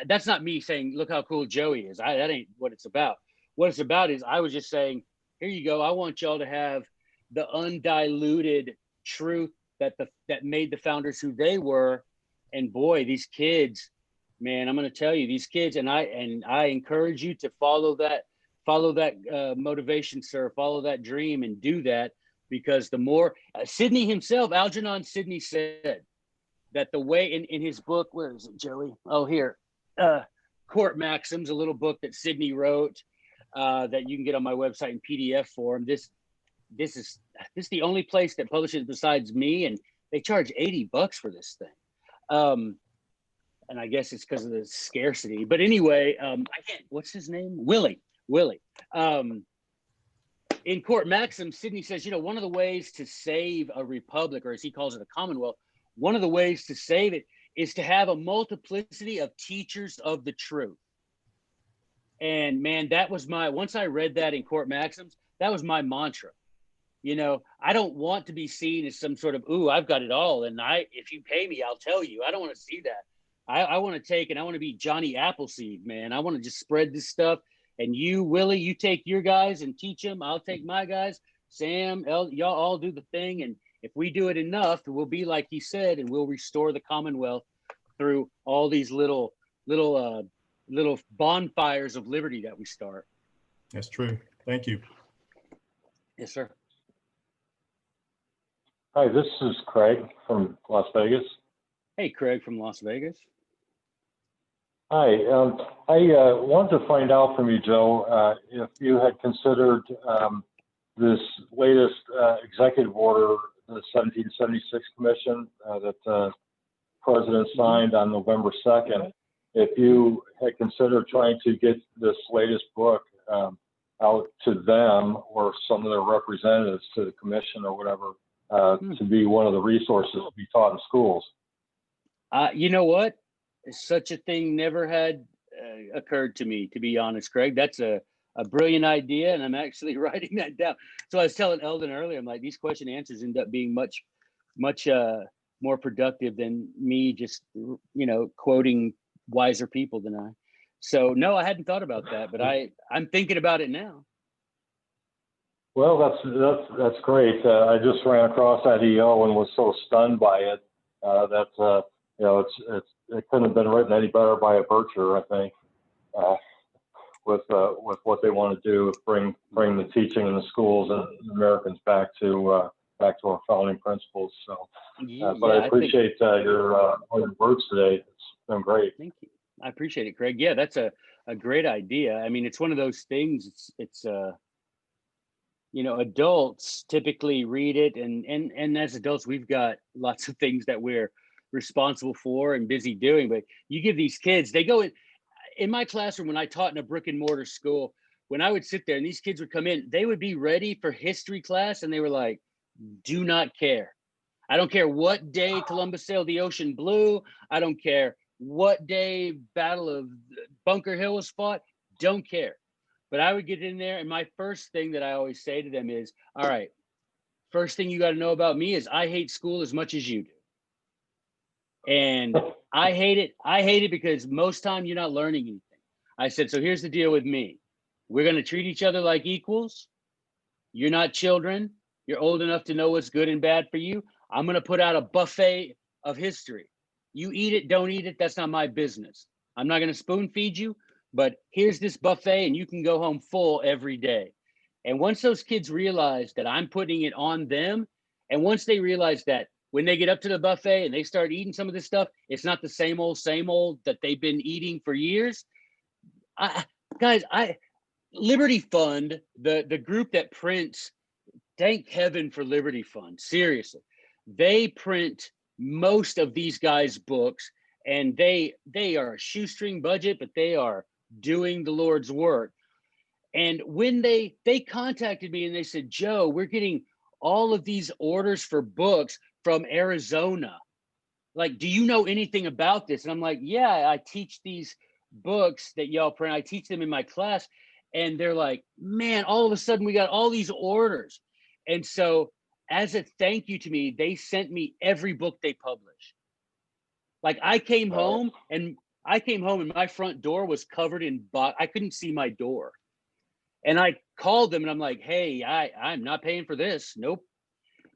S2: that's not me saying, look how cool Joey is. That ain't what it's about. What it's about is, I was just saying, here you go. I want y'all to have the undiluted truth that made the founders who they were. And boy, these kids, man, I'm going to tell you, these kids, and I encourage you to follow that motivation, sir, follow that dream and do that, because the more Sydney himself, Algernon Sydney, said that the way in his book, where is it, Joey? Oh, here, Court Maxims, a little book that Sydney wrote, that you can get on my website in PDF form. This is the only place that publishes besides me, and they charge $80 for this thing. And I guess it's because of the scarcity. But anyway, I can't. What's his name? Willie. In Court Maxims, Sydney says, one of the ways to save a republic, or as he calls it, a commonwealth, one of the ways to save it is to have a multiplicity of teachers of the truth. And man, once I read that in Court Maxims, that was my mantra. I don't want to be seen as some sort of, ooh, I've got it all, and if you pay me, I'll tell you. I don't want to see that. I want to I want to be Johnny Appleseed, man. I want to just spread this stuff. And you, Willie, you take your guys and teach them. I'll take my guys. Sam, y'all all do the thing. And if we do it enough, we'll be like he said, and we'll restore the Commonwealth through all these little bonfires of liberty that we start.
S4: That's true. Thank you.
S2: Yes, sir.
S5: Hi, this is Craig from Las Vegas.
S2: Hey, Craig from Las Vegas.
S5: Hi, I wanted to find out from you, Joe, if you had considered this latest executive order, the 1776 Commission that the President signed on November 2nd, if you had considered trying to get this latest book out to them or some of their representatives to the commission or whatever, to be one of the resources to be taught in schools.
S2: You know what? Such a thing never had occurred to me, to be honest, Craig. That's a brilliant idea, and I'm actually writing that down. So I was telling Eldon earlier, I'm like, these question answers end up being much more productive than me just, quoting wiser people than I. So no, I hadn't thought about that, but I'm thinking about it now.
S5: Well, that's great. I just ran across that EO and was so stunned by it that it couldn't have been written any better by a Bircher, I think, with what they want to do, bring the teaching in the schools and Americans back to our founding principles. So, but I appreciate your words today. It's been great.
S2: Thank you. I appreciate it, Craig. Yeah, that's a great idea. I mean, it's one of those things. It's adults typically read it, and as adults, we've got lots of things that we're responsible for and busy doing. But you give these kids, they go in my classroom when I taught in a brick and mortar school. When I would sit there and these kids would come in, they would be ready for history class, and they were like, "Do not care. I don't care what day Columbus sailed the ocean blue. I don't care what day Battle of Bunker Hill was fought. Don't care." But I would get in there, and my first thing that I always say to them is, all right, first thing you got to know about me is I hate school as much as you do. And I hate it. I hate it because most time you're not learning anything. I said, so here's the deal with me. We're going to treat each other like equals. You're not children. You're old enough to know what's good and bad for you. I'm going to put out a buffet of history. You eat it, don't eat it. That's not my business. I'm not going to spoon feed you, but here's this buffet and you can go home full every day. And once those kids realize that I'm putting it on them, and once they realize that when they get up to the buffet and they start eating some of this stuff, it's not the same old that they've been eating for years. Liberty Fund, the group that prints, thank heaven for Liberty Fund. Seriously, they print most of these guys' books, and they are a shoestring budget, but they are doing the Lord's work. And when they contacted me and they said, Joe, we're getting all of these orders for books from Arizona. Like, do you know anything about this? And I'm like, yeah, I teach these books that y'all print. I teach them in my class. And they're like, man, all of a sudden we got all these orders. And so as a thank you to me, they sent me every book they publish. Like I came home and my front door was covered in I couldn't see my door. And I called them and I'm like, hey, I'm not paying for this. Nope.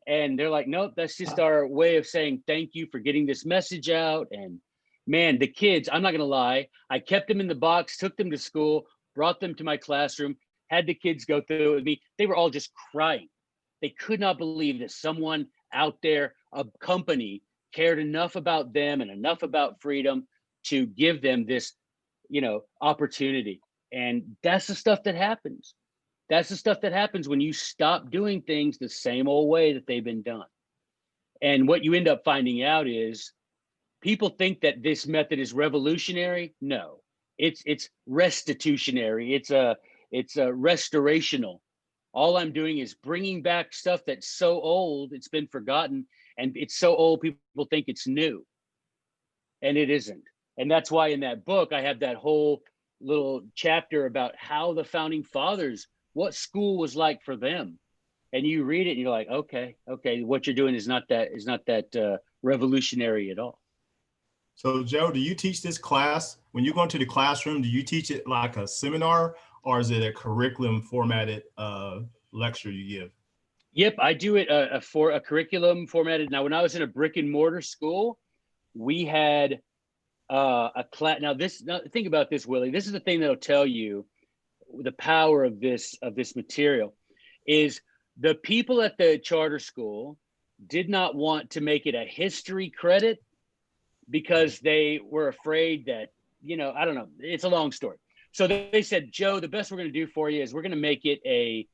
S2: And they're like, nope, that's just our way of saying thank you for getting this message out. And man, the kids, I'm not going to lie, I kept them in the box, took them to school, brought them to my classroom, had the kids go through it with me. They were all just crying. They could not believe that someone out there, a company, cared enough about them and enough about freedom to give them this, opportunity. And that's the stuff that happens. That's the stuff that happens when you stop doing things the same old way that they've been done. And what you end up finding out is people think that this method is revolutionary. No, it's restitutionary. It's a restorational. All I'm doing is bringing back stuff that's so old, it's been forgotten, and it's so old people think it's new. And it isn't. And that's why in that book, I have that whole little chapter about how the founding fathers, what school was like for them. And you read it and you're like, okay, what you're doing is not that revolutionary at all.
S4: So Joe, do you teach this class? When you go into the classroom, do you teach it like a seminar, or is it a curriculum formatted lecture you give?
S2: Yep, I do it for a curriculum formatted. Now, when I was in a brick and mortar school, we had a class. Now, think about this, Willie. This is the thing that'll tell you the power of this material. Is the people at the charter school did not want to make it a history credit because they were afraid that, I don't know, it's a long story. So they said, Joe, the best we're going to do for you is we're going to make it a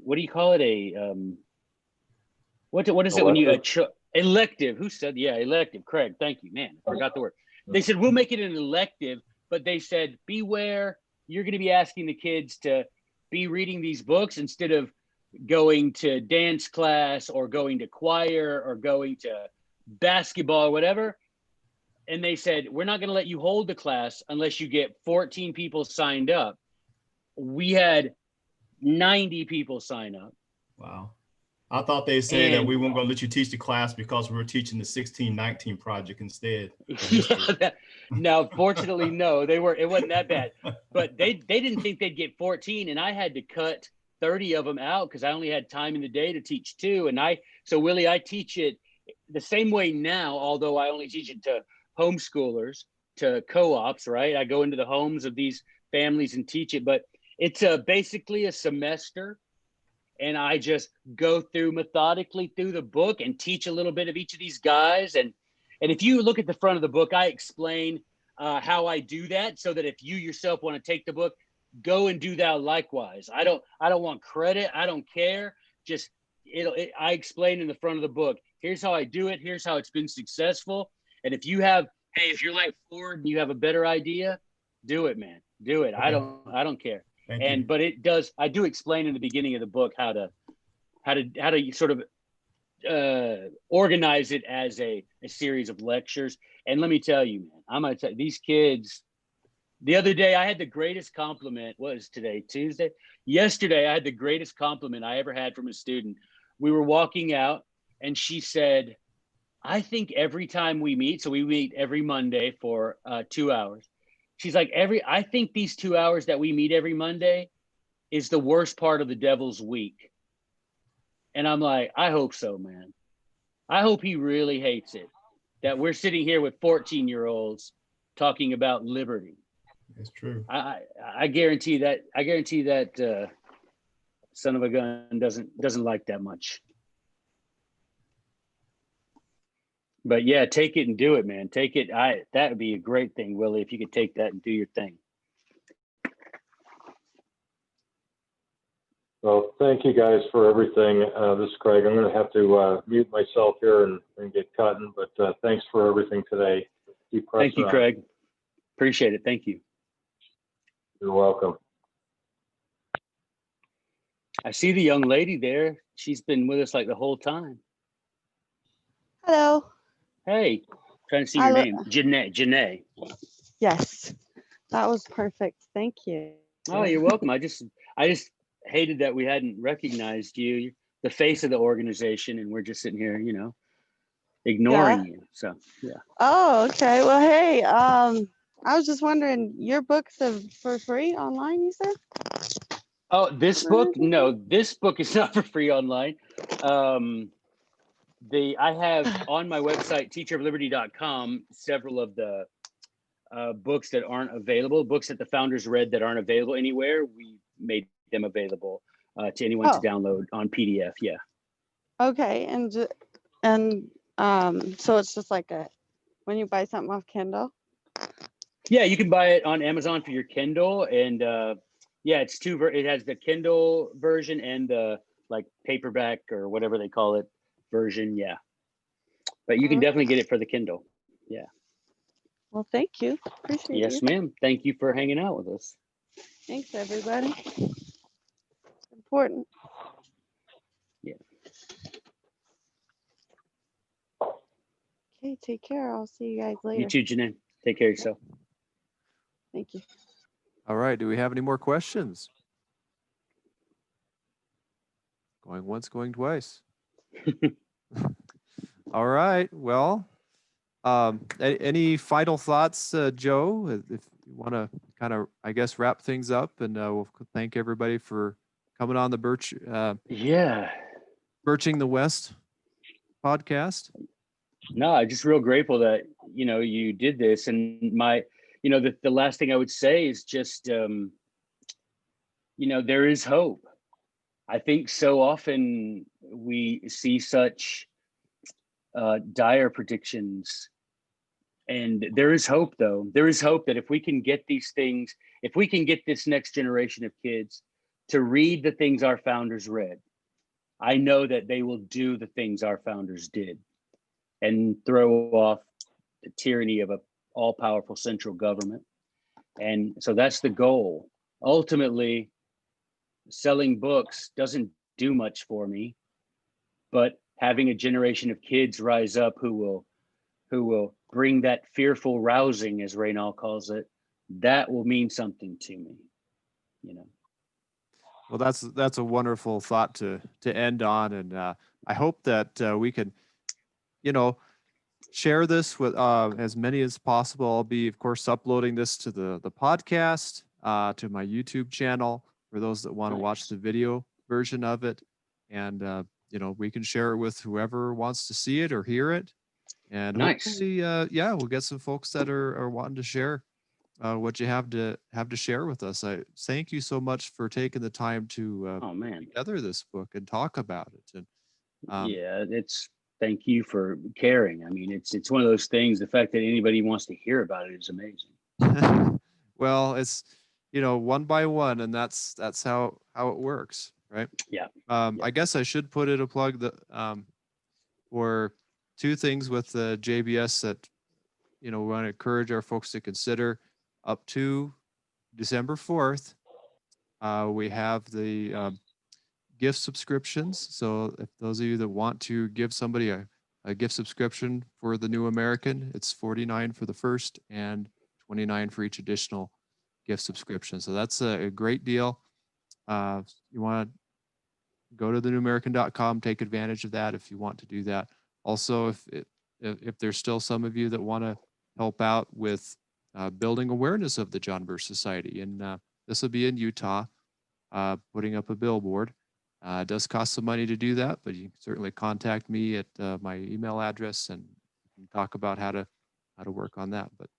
S2: what do you call it? What is it when you elective? Who said, yeah, elective? Craig, thank you, man. I forgot the word. They said, we'll make it an elective, but they said, beware, you're going to be asking the kids to be reading these books instead of going to dance class or going to choir or going to basketball or whatever. And they said, we're not going to let you hold the class unless you get 14 people signed up. We had 90 people sign up.
S4: Wow. I thought they said that we weren't going to let you teach the class because we were teaching the 1619 project instead.
S2: Yeah, now, fortunately, no, it wasn't that bad. But they didn't think they'd get 14, and I had to cut 30 of them out because I only had time in the day to teach 2. So Willie, I teach it the same way now, although I only teach it to homeschoolers, to co-ops, right? I go into the homes of these families and teach it, but it's basically a semester. And I just go through methodically through the book and teach a little bit of each of these guys. And if you look at the front of the book, I explain how I do that so that if you yourself want to take the book, go and do thou likewise. I don't want credit. I don't care. Just I explain in the front of the book, here's how I do it. Here's how it's been successful. And if you're like Ford and you have a better idea, do it, man. Do it. I don't care. But I do explain in the beginning of the book how to sort of organize it as a series of lectures. And let me tell you, man, I'm going to tell you, these kids, the other day I had the greatest compliment. What is today? Tuesday? Yesterday, I had the greatest compliment I ever had from a student. We were walking out and she said, I think every time we meet, so we meet every Monday for 2 hours. She's like, I think these 2 hours that we meet every Monday is the worst part of the devil's week. And I'm like, I hope so, man. I hope he really hates it, that we're sitting here with 14-year-olds talking about liberty.
S4: It's true.
S2: I guarantee that. I guarantee that son of a gun doesn't like that much. But yeah, take it and do it, man. Take it. That would be a great thing, Willie, if you could take that and do your thing.
S5: Well, thank you guys for everything. This is Craig. I'm going to have to mute myself here and get cutting, but thanks for everything today.
S2: Thank you, Craig. Appreciate it. Thank you.
S5: You're welcome.
S2: I see the young lady there. She's been with us like the whole time.
S6: Hello.
S2: Hey, trying to see your name. Janae.
S6: Yes, that was perfect. Thank you.
S2: Oh, you're welcome. I just hated that we hadn't recognized you. You're the face of the organization, and we're just sitting here, ignoring you. So yeah.
S6: Oh, okay. Well, hey, I was just wondering, your books are for free online, you said?
S2: Oh, this book? No, this book is not for free online. I have on my website, teacherofliberty.com, several of the books that aren't available, books that the founders read that aren't available anywhere. We made them available to anyone to download on PDF. Yeah.
S6: Okay, and so it's just like when you buy something off Kindle.
S2: Yeah, you can buy it on Amazon for your Kindle, and yeah, it's it has the Kindle version and the like paperback or whatever they call it version. Yeah, but you can definitely get it for the Kindle. Yeah.
S6: Well, thank you. Appreciate it.
S2: Yes, ma'am. Thank you for hanging out with us.
S6: Thanks, everybody. It's important.
S2: Yeah.
S6: Okay, take care. I'll see you guys later.
S2: You too, Janae. Take care of yourself.
S6: Thank you.
S1: All right. Do we have any more questions? Going once, going twice. All right. Well, any final thoughts, Joe? If you want to kind of, I guess, wrap things up, and we'll thank everybody for coming on the Birching the West podcast.
S2: No, I'm just real grateful that you did this, and the last thing I would say is just there is hope. I think so often we see such dire predictions, and there is hope, though. There is hope that if we can get these things, if we can get this next generation of kids to read the things our founders read, I know that they will do the things our founders did and throw off the tyranny of an all-powerful central government. And so that's the goal. Ultimately, selling books doesn't do much for me, but having a generation of kids rise up who will bring that fearful rousing, as Raynal calls it, that will mean something to me.
S1: Well, that's a wonderful thought to end on, and I hope that we can, share this with as many as possible. I'll be, of course, uploading this to the podcast, to my YouTube channel for those that want to watch the video version of it, and we can share it with whoever wants to see it or hear it. And hopefully, we'll get some folks that are wanting to share what you have to share with us. I thank you so much for taking the time to put together this book and talk about it. And
S2: thank you for caring. I mean, it's one of those things. The fact that anybody wants to hear about it is amazing.
S1: Well, it's one by one, and that's how it works, right?
S2: Yeah.
S1: I guess I should put in a plug that for two things with the JBS that we want to encourage our folks to consider. Up to December 4th, we have the gift subscriptions. So if those of you that want to give somebody a gift subscription for the New American, it's $49 for the first and $29 for each additional gift subscription. So that's a great deal. You want to go to thenewamerican.com, take advantage of that if you want to do that. Also, if there's still some of you that want to help out with building awareness of the John Birch Society, and this will be in Utah, putting up a billboard. It does cost some money to do that, but you can certainly contact me at my email address, and we can talk about how to work on that. But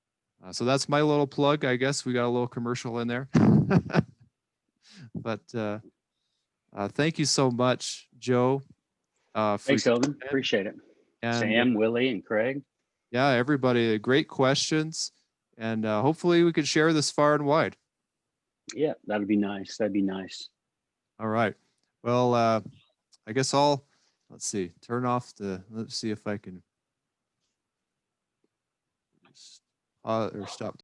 S1: so that's my little plug. I guess we got a little commercial in there. But thank you so much, Joe.
S2: Thanks, Eldon. Appreciate it. And, Sam, Willie, and Craig.
S1: Yeah, everybody, great questions. And hopefully we could share this far and wide.
S2: Yeah, that'd be nice. That'd be nice.
S1: All right. Well, I guess let's see, let's see if I can or stop